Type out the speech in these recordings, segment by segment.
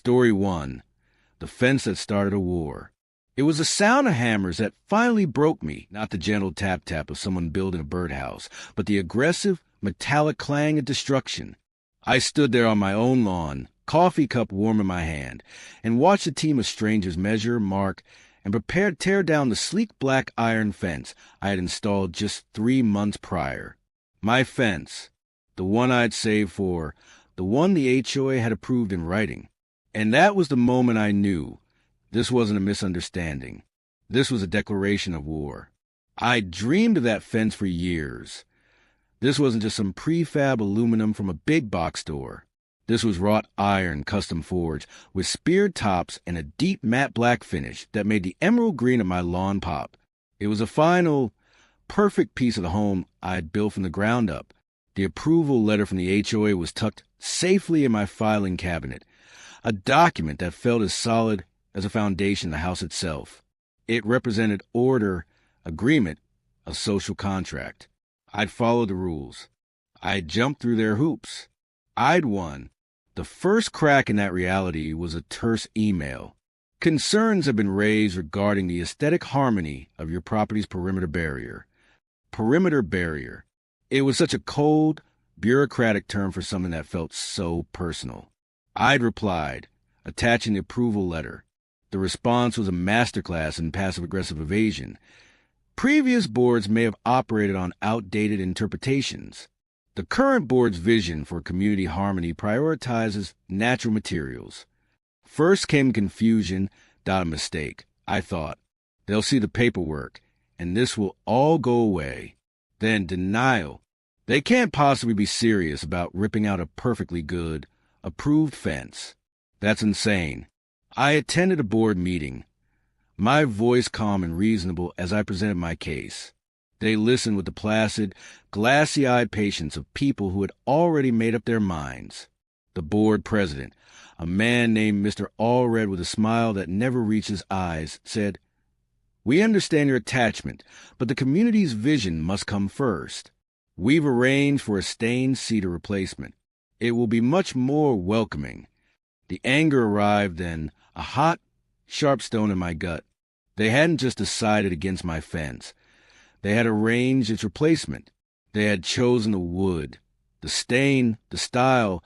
Story 1. The Fence That Started a War. It was the sound of hammers that finally broke me, not the gentle tap-tap of someone building a birdhouse, but the aggressive, metallic clang of destruction. I stood there on my own lawn, coffee cup warm in my hand, and watched a team of strangers measure, mark, and prepare to tear down the sleek black iron fence I had installed just 3 months prior. My fence, the one I'd saved for, the one the HOA had approved in writing. And that was the moment I knew this wasn't a misunderstanding. This was a declaration of war. I'd dreamed of that fence for years. This wasn't just some prefab aluminum from a big box store. This was wrought iron custom forged with speared tops and a deep matte black finish that made the emerald green of my lawn pop. It was a final, perfect piece of the home I'd built from the ground up. The approval letter from the HOA was tucked safely in my filing cabinet, a document that felt as solid as a foundation of the house itself. It represented order, agreement, a social contract. I'd followed the rules. I'd jumped through their hoops. I'd won. The first crack in that reality was a terse email. Concerns have been raised regarding the aesthetic harmony of your property's perimeter barrier. Perimeter barrier. It was such a cold, bureaucratic term for something that felt so personal. I'd replied, attaching the approval letter. The response was a masterclass in passive-aggressive evasion. Previous boards may have operated on outdated interpretations. The current board's vision for community harmony prioritizes natural materials. First came confusion, a mistake. I thought, they'll see the paperwork, and this will all go away. Then denial. They can't possibly be serious about ripping out a perfectly good, approved fence. That's insane. I attended a board meeting, my voice calm and reasonable as I presented my case. They listened with the placid, glassy-eyed patience of people who had already made up their minds. The board president, a man named Mr. Allred with a smile that never reached his eyes, said, "We understand your attachment, but the community's vision must come first. We've arranged for a stained cedar replacement. It will be much more welcoming." The anger arrived then, a hot, sharp stone in my gut. They hadn't just decided against my fence. They had arranged its replacement. They had chosen the wood, the stain, the style,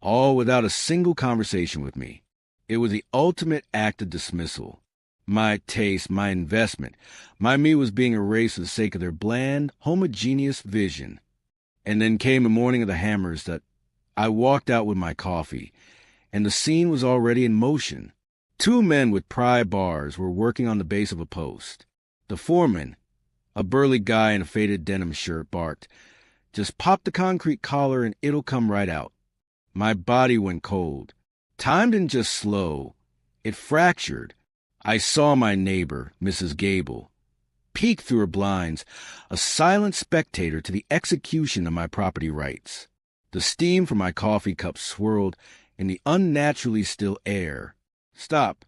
all without a single conversation with me. It was the ultimate act of dismissal. My taste, my investment, my me was being erased for the sake of their bland, homogeneous vision. And then came the morning of the hammers that I walked out with my coffee, and the scene was already in motion. 2 men with pry bars were working on the base of a post. The foreman, a burly guy in a faded denim shirt, barked, "Just pop the concrete collar and it'll come right out." My body went cold. Time didn't just slow. It fractured. I saw my neighbor, Mrs. Gable, peek through her blinds, a silent spectator to the execution of my property rights. The steam from my coffee cup swirled in the unnaturally still air. Stop.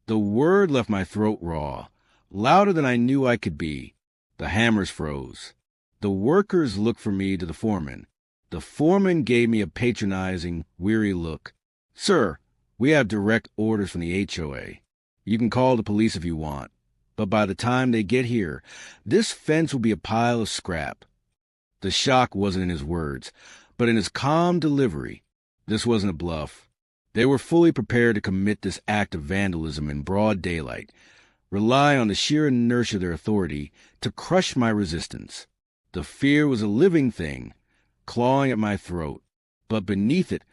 The word left my throat raw, louder than I knew I could be. The hammers froze. The workers looked from me to the foreman. The foreman gave me a patronizing, weary look. "Sir, we have direct orders from the HOA. You can call the police if you want, but by the time they get here, this fence will be a pile of scrap." The shock wasn't in his words, but in his calm delivery. This wasn't a bluff. They were fully prepared to commit this act of vandalism in broad daylight, rely on the sheer inertia of their authority to crush my resistance. The fear was a living thing, clawing at my throat, but beneath it,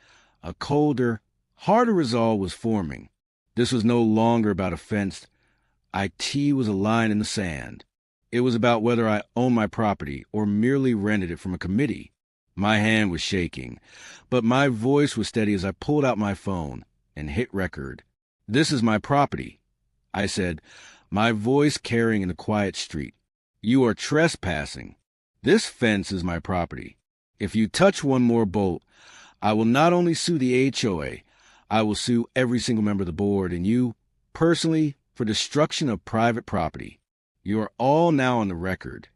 a colder, harder resolve was forming. This was no longer about a fence. IT was a line in the sand. It was about whether I owned my property or merely rented it from a committee. My hand was shaking, but my voice was steady as I pulled out my phone and hit record. "This is my property," I said, my voice carrying in the quiet street. "You are trespassing. This fence is my property. If you touch one more bolt, I will not only sue the HOA, I will sue every single member of the board and you, personally, for destruction of private property. You are all now on the record."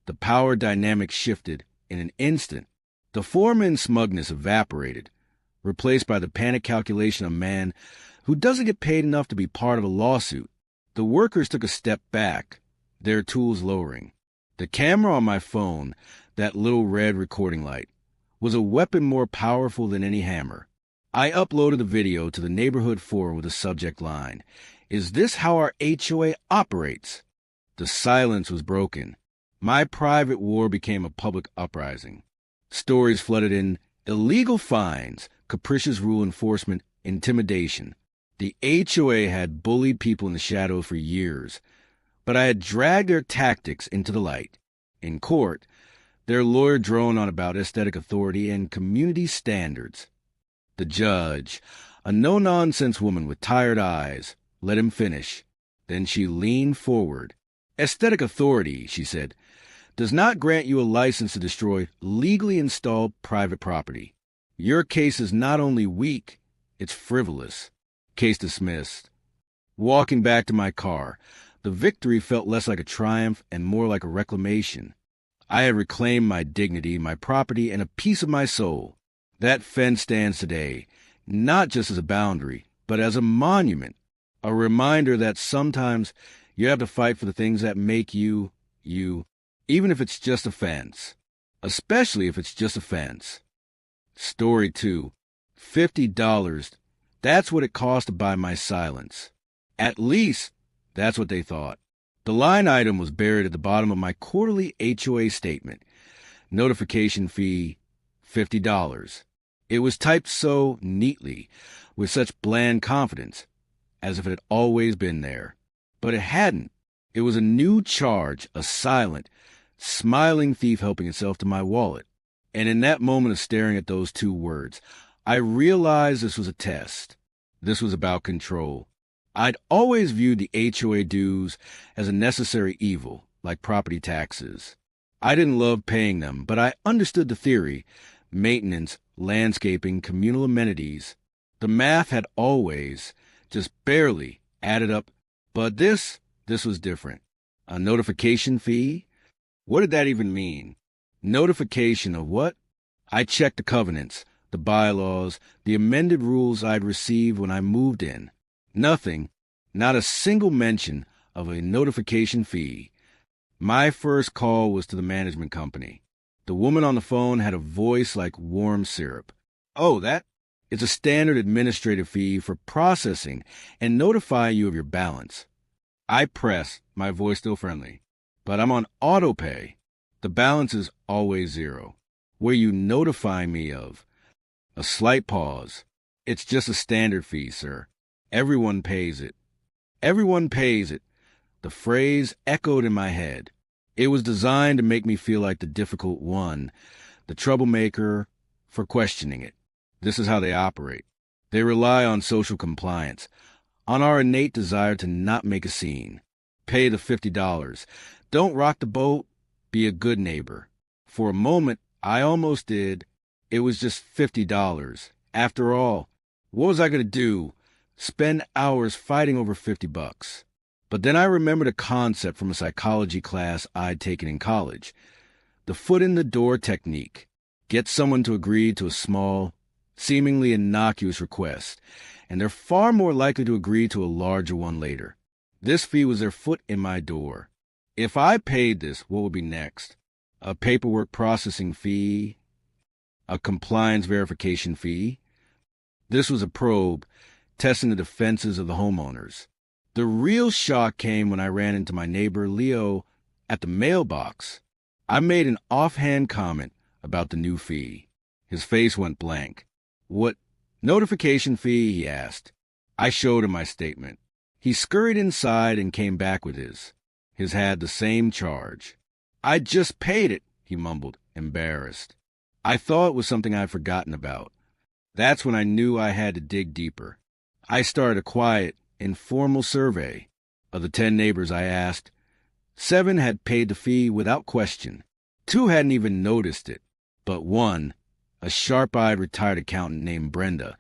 The power dynamic shifted in an instant. The foreman's smugness evaporated. replaced by the panic calculation of a man who doesn't get paid enough to be part of a lawsuit. The workers took a step back, their tools lowering. The camera on my phone, that little red recording light, was a weapon more powerful than any hammer. I uploaded the video to the neighborhood forum with a subject line, "Is this how our HOA operates?" The silence was broken. My private war became a public uprising. Stories flooded in: illegal fines, capricious rule enforcement, intimidation. The HOA had bullied people in the shadow for years, but I had dragged their tactics into the light. In court, their lawyer droned on about aesthetic authority and community standards. The judge, a no-nonsense woman with tired eyes, let him finish. Then she leaned forward. "Aesthetic authority," she said, "does not grant you a license to destroy legally installed private property. Your case is not only weak, it's frivolous." Case dismissed. Walking back to my car, the victory felt less like a triumph and more like a reclamation. I had reclaimed my dignity, my property, and a piece of my soul. That fence stands today, not just as a boundary, but as a monument, a reminder that sometimes you have to fight for the things that make you, you, even if it's just a fence, especially if it's just a fence. Story 2. $50. That's what it cost to buy my silence. At least, that's what they thought. The line item was buried at the bottom of my quarterly HOA statement. Notification fee, $50. It was typed so neatly, with such bland confidence, as if it had always been there. But it hadn't. It was a new charge, a silent, smiling thief helping itself to my wallet. And in that moment of staring at those two words, I realized this was a test. This was about control. I'd always viewed the HOA dues as a necessary evil, like property taxes. I didn't love paying them, but I understood the theory: maintenance, landscaping, communal amenities. The math had always, just barely, added up. But this was different. A notification fee? What did that even mean? Notification of what? I checked the covenants, the bylaws, the amended rules I'd received when I moved in. Nothing, not a single mention of a notification fee. My first call was to the management company. The woman on the phone had a voice like warm syrup. "Oh, it's a standard administrative fee for processing and notifying you of your balance." I pressed, my voice still friendly. "But I'm on auto pay. The balance is always zero. What are you notifying me of?" A slight pause. "It's just a standard fee, sir. Everyone pays it." Everyone pays it. The phrase echoed in my head. It was designed to make me feel like the difficult one, the troublemaker, for questioning it. This is how they operate. They rely on social compliance, on our innate desire to not make a scene. Pay the $50. Don't rock the boat. Be a good neighbor. For a moment, I almost did. It was just $50. After all, what was I going to do? Spend hours fighting over $50. But then I remembered a concept from a psychology class I'd taken in college. The foot in the door technique. Get someone to agree to a small, seemingly innocuous request, and they're far more likely to agree to a larger one later. This fee was their foot in my door. If I paid this, what would be next? A paperwork processing fee? A compliance verification fee? This was a probe, testing the defenses of the homeowners. The real shock came when I ran into my neighbor, Leo, at the mailbox. I made an offhand comment about the new fee. His face went blank. "What notification fee?" he asked. I showed him my statement. He scurried inside and came back with his. His had the same charge. "I just paid it," he mumbled, embarrassed. I thought it was something I'd forgotten about. That's when I knew I had to dig deeper. I started a quiet, informal survey. Of the 10 neighbors I asked, 7 had paid the fee without question. 2 hadn't even noticed it. But 1, a sharp-eyed retired accountant named Brenda,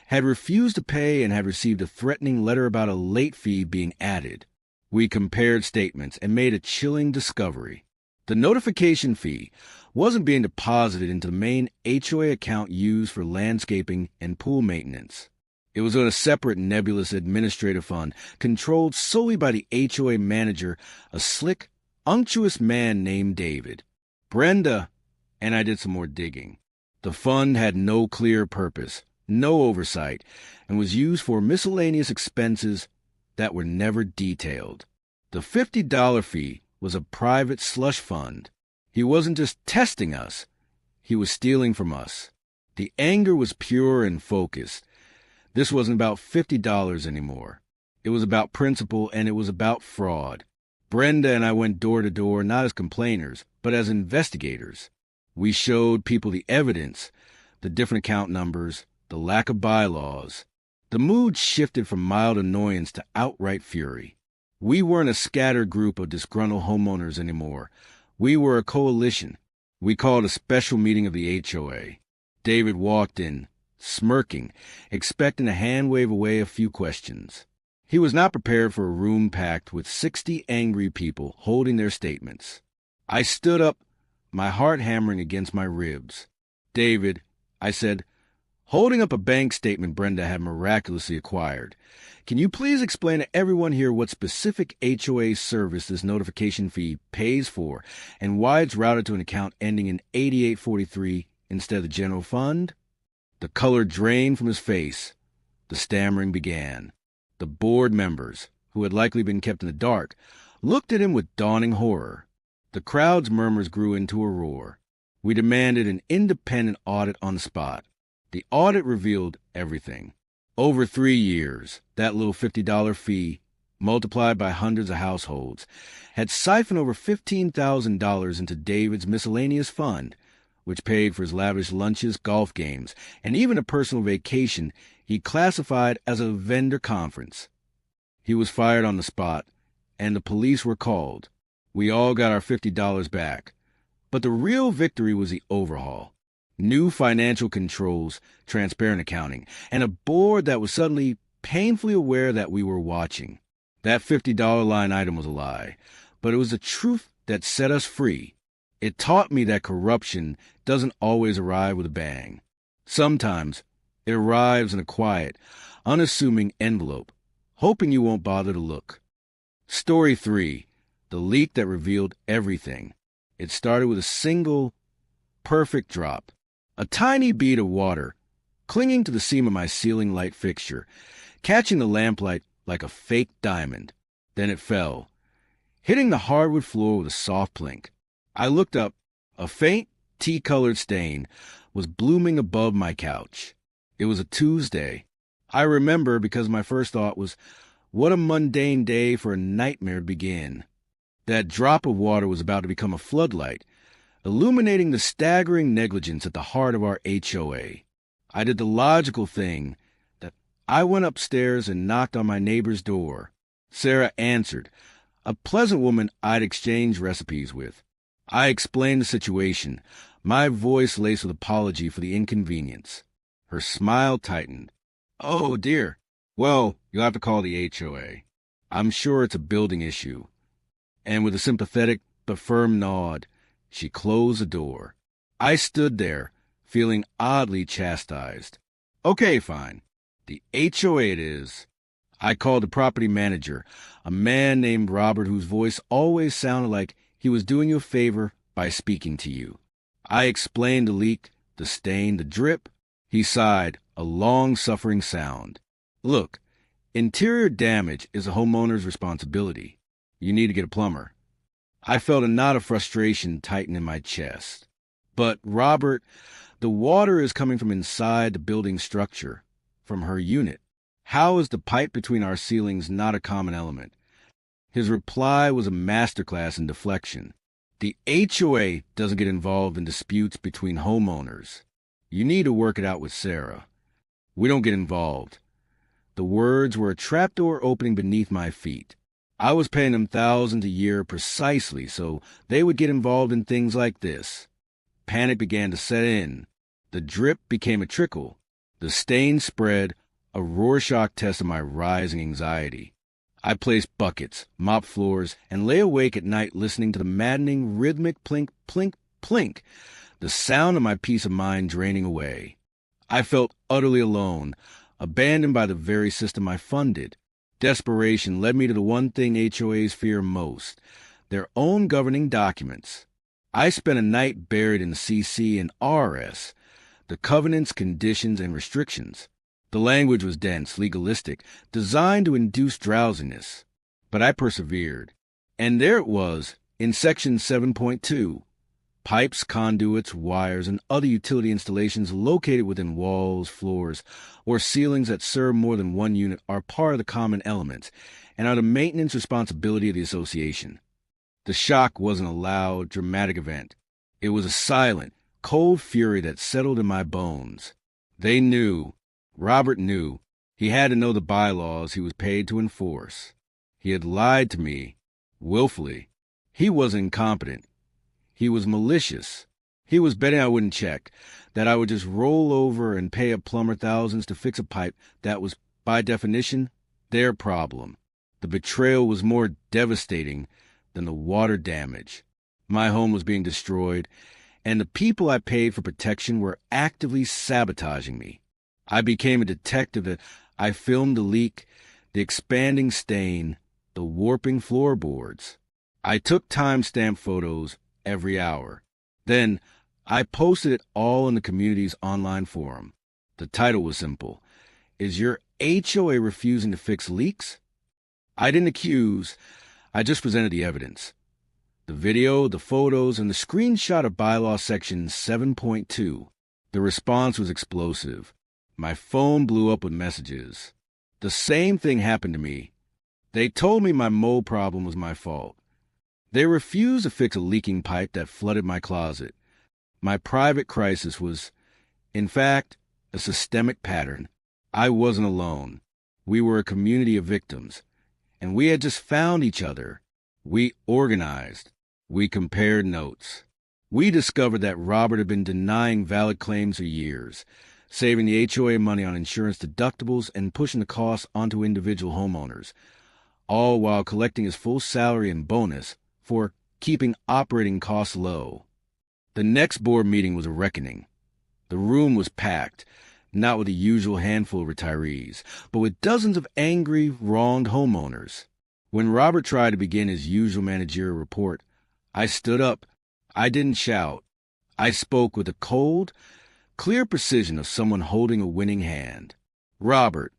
had refused to pay and had received a threatening letter about a late fee being added. We compared statements and made a chilling discovery. The notification fee wasn't being deposited into the main HOA account used for landscaping and pool maintenance. It was in a separate nebulous administrative fund controlled solely by the HOA manager, a slick, unctuous man named David. Brenda and I did some more digging. The fund had no clear purpose, no oversight, and was used for miscellaneous expenses that were never detailed. The $50 fee was a private slush fund. He wasn't just testing us, he was stealing from us. The anger was pure and focused. This wasn't about $50 anymore. It was about principle, and it was about fraud. Brenda and I went door to door, not as complainers, but as investigators. We showed people the evidence, the different account numbers, the lack of bylaws. The mood shifted from mild annoyance to outright fury. We weren't a scattered group of disgruntled homeowners anymore. We were a coalition. We called a special meeting of the HOA. David walked in, smirking, expecting to hand-wave away a few questions. He was not prepared for a room packed with 60 angry people holding their statements. I stood up, my heart hammering against my ribs. "David," I said, holding up a bank statement Brenda had miraculously acquired, "can you please explain to everyone here what specific HOA service this notification fee pays for and why it's routed to an account ending in 8843 instead of the general fund?" The color drained from his face. The stammering began. The board members, who had likely been kept in the dark, looked at him with dawning horror. The crowd's murmurs grew into a roar. We demanded an independent audit on the spot. The audit revealed everything. Over 3 years, that little $50 fee, multiplied by hundreds of households, had siphoned over $15,000 into David's miscellaneous fund, which paid for his lavish lunches, golf games, and even a personal vacation he classified as a vendor conference. He was fired on the spot, and the police were called. We all got our $50 back. But the real victory was the overhaul. New financial controls, transparent accounting, and a board that was suddenly painfully aware that we were watching. That $50 line item was a lie, but it was the truth that set us free. It taught me that corruption doesn't always arrive with a bang. Sometimes it arrives in a quiet, unassuming envelope, hoping you won't bother to look. Story 3, the leak that revealed everything. It started with a single, perfect drop. A tiny bead of water, clinging to the seam of my ceiling light fixture, catching the lamplight like a fake diamond. Then it fell, hitting the hardwood floor with a soft plink. I looked up. A faint, tea-colored stain was blooming above my couch. It was a Tuesday. I remember because my first thought was, what a mundane day for a nightmare to begin. That drop of water was about to become a floodlight, illuminating the staggering negligence at the heart of our HOA. I did the logical thing that I went upstairs and knocked on my neighbor's door. Sarah answered, a pleasant woman I'd exchanged recipes with. I explained the situation, my voice laced with apology for the inconvenience. Her smile tightened. "Oh, dear. Well, you'll have to call the HOA. I'm sure it's a building issue." And with a sympathetic but firm nod, she closed the door. I stood there, feeling oddly chastised. "Okay, fine. The HOA it is." I called the property manager, a man named Robert whose voice always sounded like he was doing you a favor by speaking to you. I explained the leak, the stain, the drip. He sighed, a long-suffering sound. "Look, interior damage is a homeowner's responsibility. You need to get a plumber." I felt a knot of frustration tighten in my chest. "But, Robert, the water is coming from inside the building structure, from her unit. How is the pipe between our ceilings not a common element?" His reply was a masterclass in deflection. The HOA doesn't get involved in disputes between homeowners. You need to work it out with Sarah. We don't get involved. The words were a trapdoor opening beneath my feet. I was paying them thousands a year precisely so they would get involved in things like this. Panic began to set in. The drip became a trickle. The stain spread, a Rorschach test of my rising anxiety. I placed buckets, mopped floors, and lay awake at night listening to the maddening rhythmic plink, plink, plink, the sound of my peace of mind draining away. I felt utterly alone, abandoned by the very system I funded. Desperation led me to the one thing HOAs fear most, their own governing documents. I spent a night buried in CC and RS, the covenants, conditions, and restrictions. The language was dense, legalistic, designed to induce drowsiness. But I persevered. And there it was, in Section 7.2. Pipes, conduits, wires, and other utility installations located within walls, floors, or ceilings that serve more than one unit are part of the common elements and are the maintenance responsibility of the association. The shock wasn't a loud, dramatic event. It was a silent, cold fury that settled in my bones. They knew. Robert knew. He had to know the bylaws he was paid to enforce. He had lied to me, willfully. He wasn't incompetent. He was malicious. He was betting I wouldn't check, that I would just roll over and pay a plumber thousands to fix a pipe that was, by definition, their problem. The betrayal was more devastating than the water damage. My home was being destroyed, and the people I paid for protection were actively sabotaging me. I became a detective. I filmed the leak, the expanding stain, the warping floorboards. I took time-stamped photos every hour. Then I posted it all in the community's online forum. The title was simple: Is your HOA refusing to fix leaks? I didn't accuse. I just presented the evidence. The video, the photos, and the screenshot of bylaw section 7.2. The response was explosive. My phone blew up with messages. The same thing happened to me. They told me my mold problem was my fault. They refused to fix a leaking pipe that flooded my closet. My private crisis was, in fact, a systemic pattern. I wasn't alone. We were a community of victims, and we had just found each other. We organized. We compared notes. We discovered that Robert had been denying valid claims for years, saving the HOA money on insurance deductibles and pushing the costs onto individual homeowners, all while collecting his full salary and bonus for keeping operating costs low. The next board meeting was a reckoning. The room was packed, not with the usual handful of retirees, but with dozens of angry, wronged homeowners. When Robert tried to begin his usual managerial report, I stood up. I didn't shout. I spoke with a cold, clear precision of someone holding a winning hand. Robert,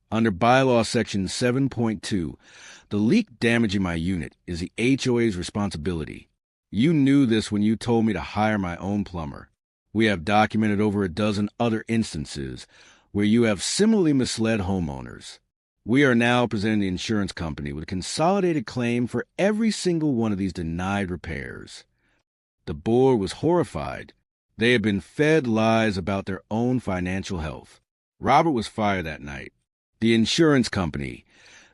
under bylaw section 7.2, the leak damaging my unit is the HOA's responsibility. You knew this when you told me to hire my own plumber. We have documented over a dozen other instances where you have similarly misled homeowners. We are now presenting the insurance company with a consolidated claim for every single one of these denied repairs. The board was horrified. They had been fed lies about their own financial health. Robert was fired that night. The insurance company,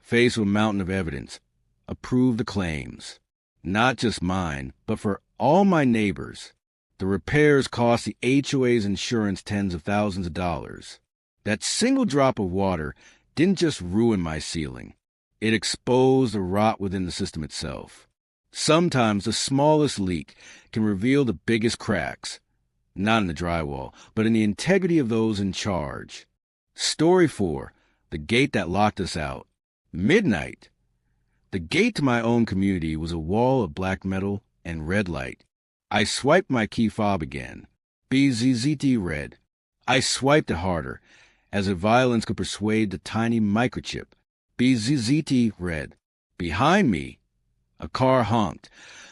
faced with a mountain of evidence, approved the claims. Not just mine, but for all my neighbors. The repairs cost the HOA's insurance tens of thousands of dollars. That single drop of water didn't just ruin my ceiling. It exposed the rot within the system itself. Sometimes the smallest leak can reveal the biggest cracks, not in the drywall, but in the integrity of those in charge. Story 4, the gate that locked us out. Midnight. The gate to my own community was a wall of black metal and red light. I swiped my key fob again. BZZT red. I swiped it harder, as if violence could persuade the tiny microchip. BZZT red. Behind me, a car honked,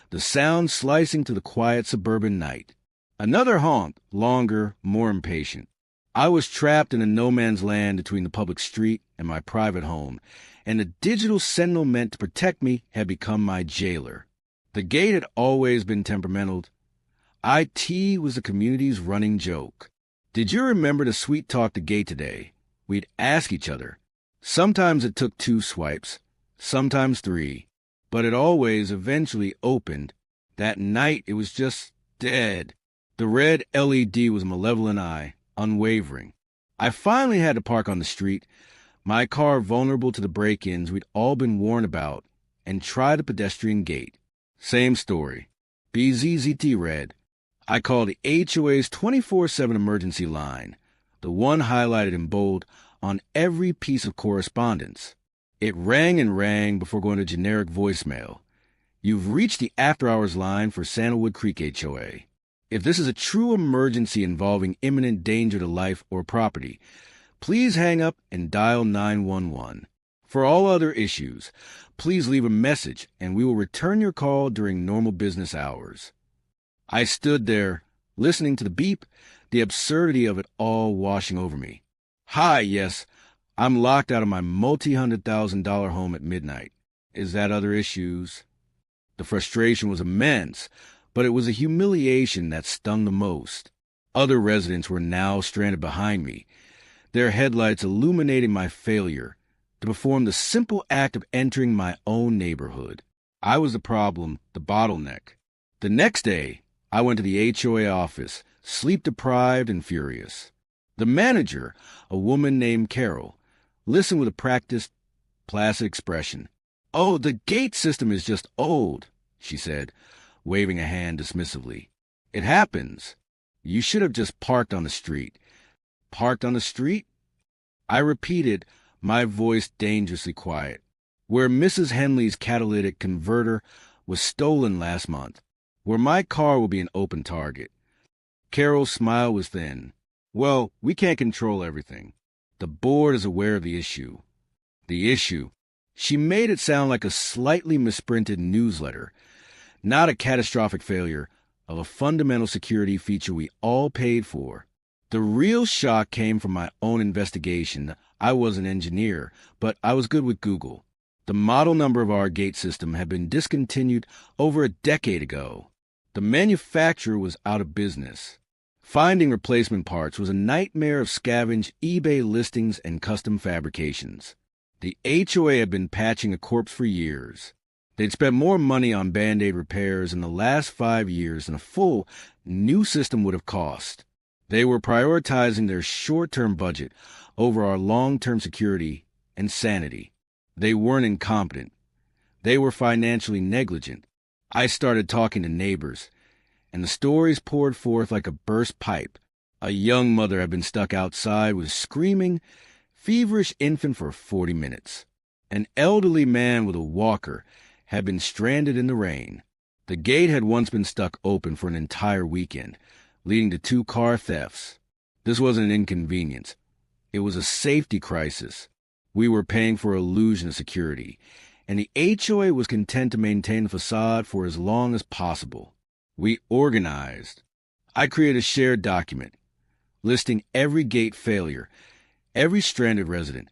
the sound slicing to the quiet suburban night. Another honk, longer, more impatient. I was trapped in a no-man's land between the public street and my private home, and the digital sentinel meant to protect me had become my jailer. The gate had always been temperamental. IT was the community's running joke. Did you remember to sweet-talk the gate today? We'd ask each other. Sometimes it took 2 swipes, sometimes 3, but it always eventually opened. That night it was just dead. The red LED was a malevolent eye, unwavering. I finally had to park on the street, My car vulnerable to the break-ins we'd all been warned about, and tried a pedestrian gate. Same story. BZZT read, I call the HOA's 24/7 emergency line, the one highlighted in bold on every piece of correspondence. It rang and rang before going to generic voicemail. You've reached the after-hours line for Sandalwood Creek HOA. If this is a true emergency involving imminent danger to life or property, please hang up and dial 911. For all other issues, please leave a message and we will return your call during normal business hours. I stood there, listening to the beep, the absurdity of it all washing over me. Hi, yes, I'm locked out of my multi-$100,000 home at midnight. Is that other issues? The frustration was immense, but it was a humiliation that stung the most. Other residents were now stranded behind me, their headlights illuminating my failure to perform the simple act of entering my own neighborhood. I was the problem, the bottleneck. The next day, I went to the HOA office, sleep-deprived and furious. The manager, a woman named Carol, listened with a practiced, placid expression. Oh, the gate system is just old, she said, waving a hand dismissively. It happens. You should have just parked on the street. Parked on the street? I repeated, my voice dangerously quiet. Where Mrs. Henley's catalytic converter was stolen last month. Where my car will be an open target. Carol's smile was thin. Well, we can't control everything. The board is aware of the issue. The issue. She made it sound like a slightly misprinted newsletter, not a catastrophic failure of a fundamental security feature we all paid for. The real shock came from my own investigation. I was an engineer, but I was good with Google. The model number of our gate system had been discontinued over a decade ago. The manufacturer was out of business. Finding replacement parts was a nightmare of scavenged eBay listings and custom fabrications. The HOA had been patching a corpse for years. They'd spent more money on Band-Aid repairs in the last 5 years than a full new system would have cost. They were prioritizing their short-term budget over our long-term security and sanity. They weren't incompetent. They were financially negligent. I started talking to neighbors, and the stories poured forth like a burst pipe. A young mother had been stuck outside with a screaming, feverish infant for 40 minutes. An elderly man with a walker had been stranded in the rain. The gate had once been stuck open for an entire weekend, leading to 2 car thefts. This wasn't an inconvenience. It was a safety crisis. We were paying for illusion of security, and the HOA was content to maintain the facade for as long as possible. We organized. I created a shared document, listing every gate failure, every stranded resident,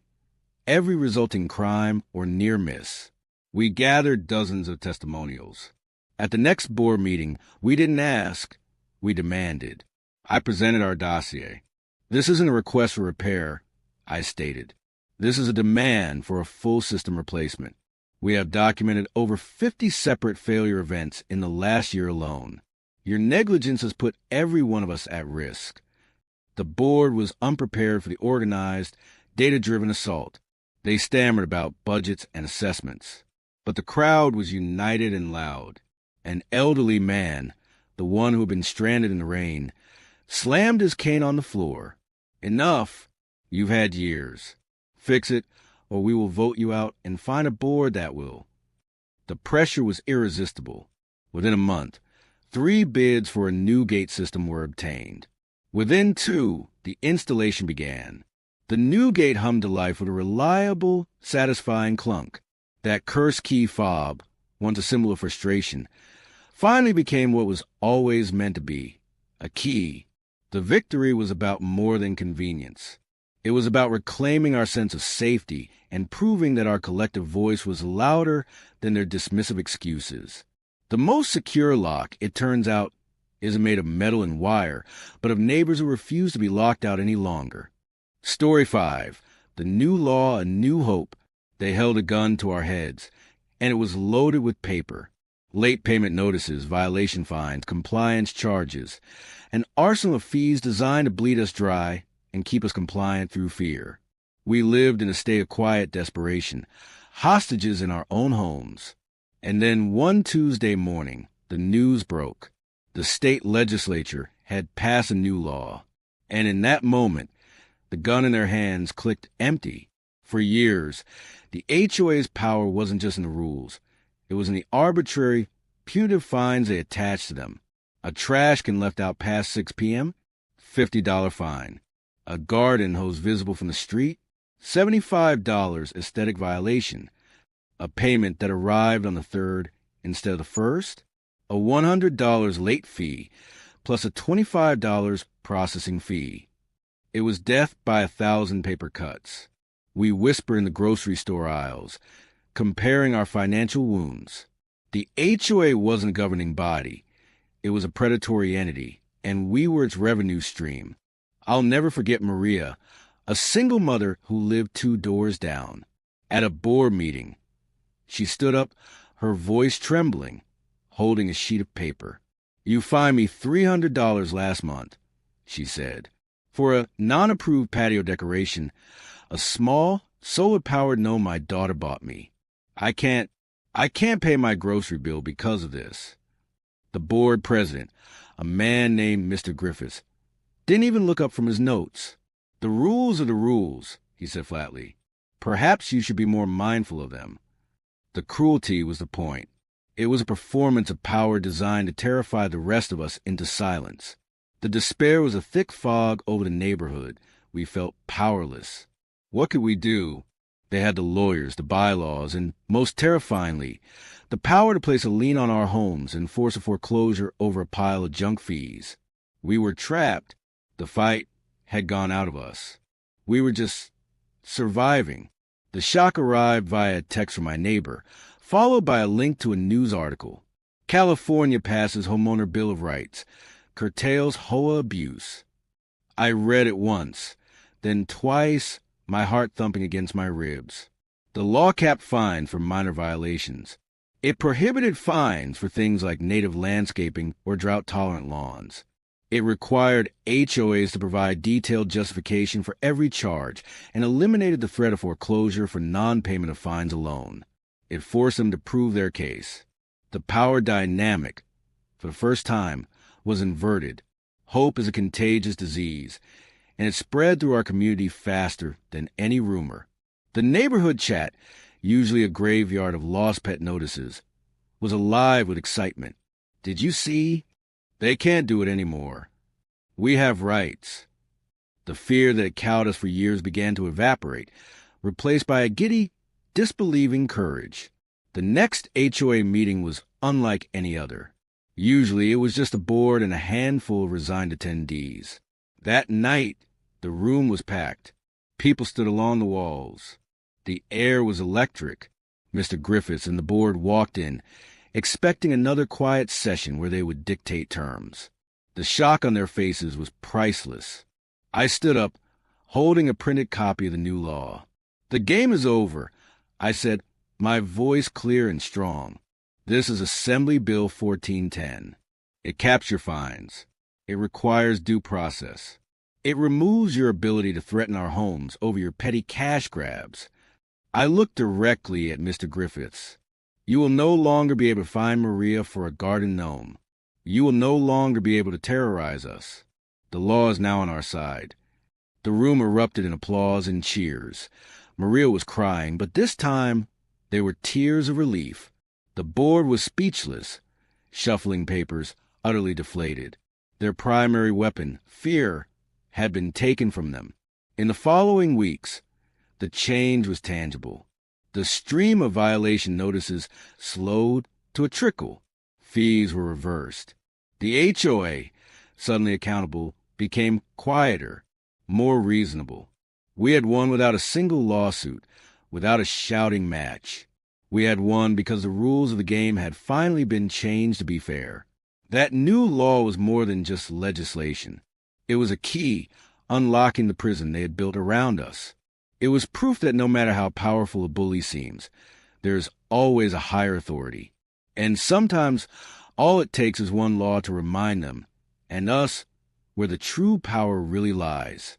every resulting crime or near miss. We gathered dozens of testimonials. At the next board meeting, we didn't ask, we demanded. I presented our dossier. This isn't a request for repair, I stated. This is a demand for a full system replacement. We have documented over 50 separate failure events in the last year alone. Your negligence has put every one of us at risk. The board was unprepared for the organized, data-driven assault. They stammered about budgets and assessments. But the crowd was united and loud. An elderly man, the one who had been stranded in the rain, slammed his cane on the floor. Enough. You've had years. Fix it, or we will vote you out and find a board that will. The pressure was irresistible. Within a month, 3 bids for a new gate system were obtained. Within 2, the installation began. The new gate hummed to life with a reliable, satisfying clunk. That cursed key fob, once a symbol of frustration, finally became what was always meant to be, a key. The victory was about more than convenience. It was about reclaiming our sense of safety and proving that our collective voice was louder than their dismissive excuses. The most secure lock, it turns out, isn't made of metal and wire, but of neighbors who refuse to be locked out any longer. Story 5. The new law, a new hope. They held a gun to our heads, and it was loaded with paper. Late payment notices, violation fines, compliance charges, an arsenal of fees designed to bleed us dry and keep us compliant through fear. We lived in a state of quiet desperation, hostages in our own homes. And then one Tuesday morning, the news broke. The state legislature had passed a new law. And in that moment, the gun in their hands clicked empty. For years, the HOA's power wasn't just in the rules. It was in the arbitrary, punitive fines they attached to them. A trash can left out past 6 p.m., $50 fine. A garden hose visible from the street, $75 aesthetic violation. A payment that arrived on the 3rd instead of the 1st. A $100 late fee, plus a $25 processing fee. It was death by 1,000 paper cuts. We whisper in the grocery store aisles, comparing our financial wounds. The HOA wasn't a governing body. It was a predatory entity, and we were its revenue stream. I'll never forget Maria, a single mother who lived 2 doors down. At a board meeting, she stood up, her voice trembling, holding a sheet of paper. "You fined me $300 last month," she said, "for a non-approved patio decoration, a small, solar-powered gnome my daughter bought me. I can't pay my grocery bill because of this." The board president, a man named Mr. Griffiths, didn't even look up from his notes. "The rules are the rules," he said flatly. "Perhaps you should be more mindful of them." The cruelty was the point. It was a performance of power designed to terrify the rest of us into silence. The despair was a thick fog over the neighborhood. We felt powerless. What could we do? They had the lawyers, the bylaws, and, most terrifyingly, the power to place a lien on our homes and force a foreclosure over a pile of junk fees. We were trapped. The fight had gone out of us. We were just surviving. The shock arrived via text from my neighbor, followed by a link to a news article. California passes Homeowner Bill of Rights, curtails HOA abuse. I read it once, then twice, my heart thumping against my ribs. The law capped fines for minor violations. It prohibited fines for things like native landscaping or drought-tolerant lawns. It required HOAs to provide detailed justification for every charge and eliminated the threat of foreclosure for non-payment of fines alone. It forced them to prove their case. The power dynamic, for the first time, was inverted. Hope is a contagious disease, and it spread through our community faster than any rumor. The neighborhood chat, usually a graveyard of lost pet notices, was alive with excitement. "Did you see? They can't do it anymore. We have rights." The fear that had cowed us for years began to evaporate, replaced by a giddy, disbelieving courage. The next HOA meeting was unlike any other. Usually it was just a board and a handful of resigned attendees. That night, the room was packed. People stood along the walls. The air was electric. Mr. Griffiths and the board walked in, expecting another quiet session where they would dictate terms. The shock on their faces was priceless. I stood up, holding a printed copy of the new law. "The game is over," I said, my voice clear and strong. "This is Assembly Bill 1410. It caps your fines. It requires due process. It removes your ability to threaten our homes over your petty cash grabs." I looked directly at Mr. Griffiths. "You will no longer be able to fine Maria for a garden gnome. You will no longer be able to terrorize us. The law is now on our side." The room erupted in applause and cheers. Maria was crying, but this time there were tears of relief. The board was speechless, shuffling papers, utterly deflated. Their primary weapon, fear, had been taken from them. In the following weeks, the change was tangible. The stream of violation notices slowed to a trickle. Fees were reversed. The HOA, suddenly accountable, became quieter, more reasonable. We had won without a single lawsuit, without a shouting match. We had won because the rules of the game had finally been changed to be fair. That new law was more than just legislation. It was a key, unlocking the prison they had built around us. It was proof that no matter how powerful a bully seems, there is always a higher authority. And sometimes all it takes is one law to remind them, and us, where the true power really lies.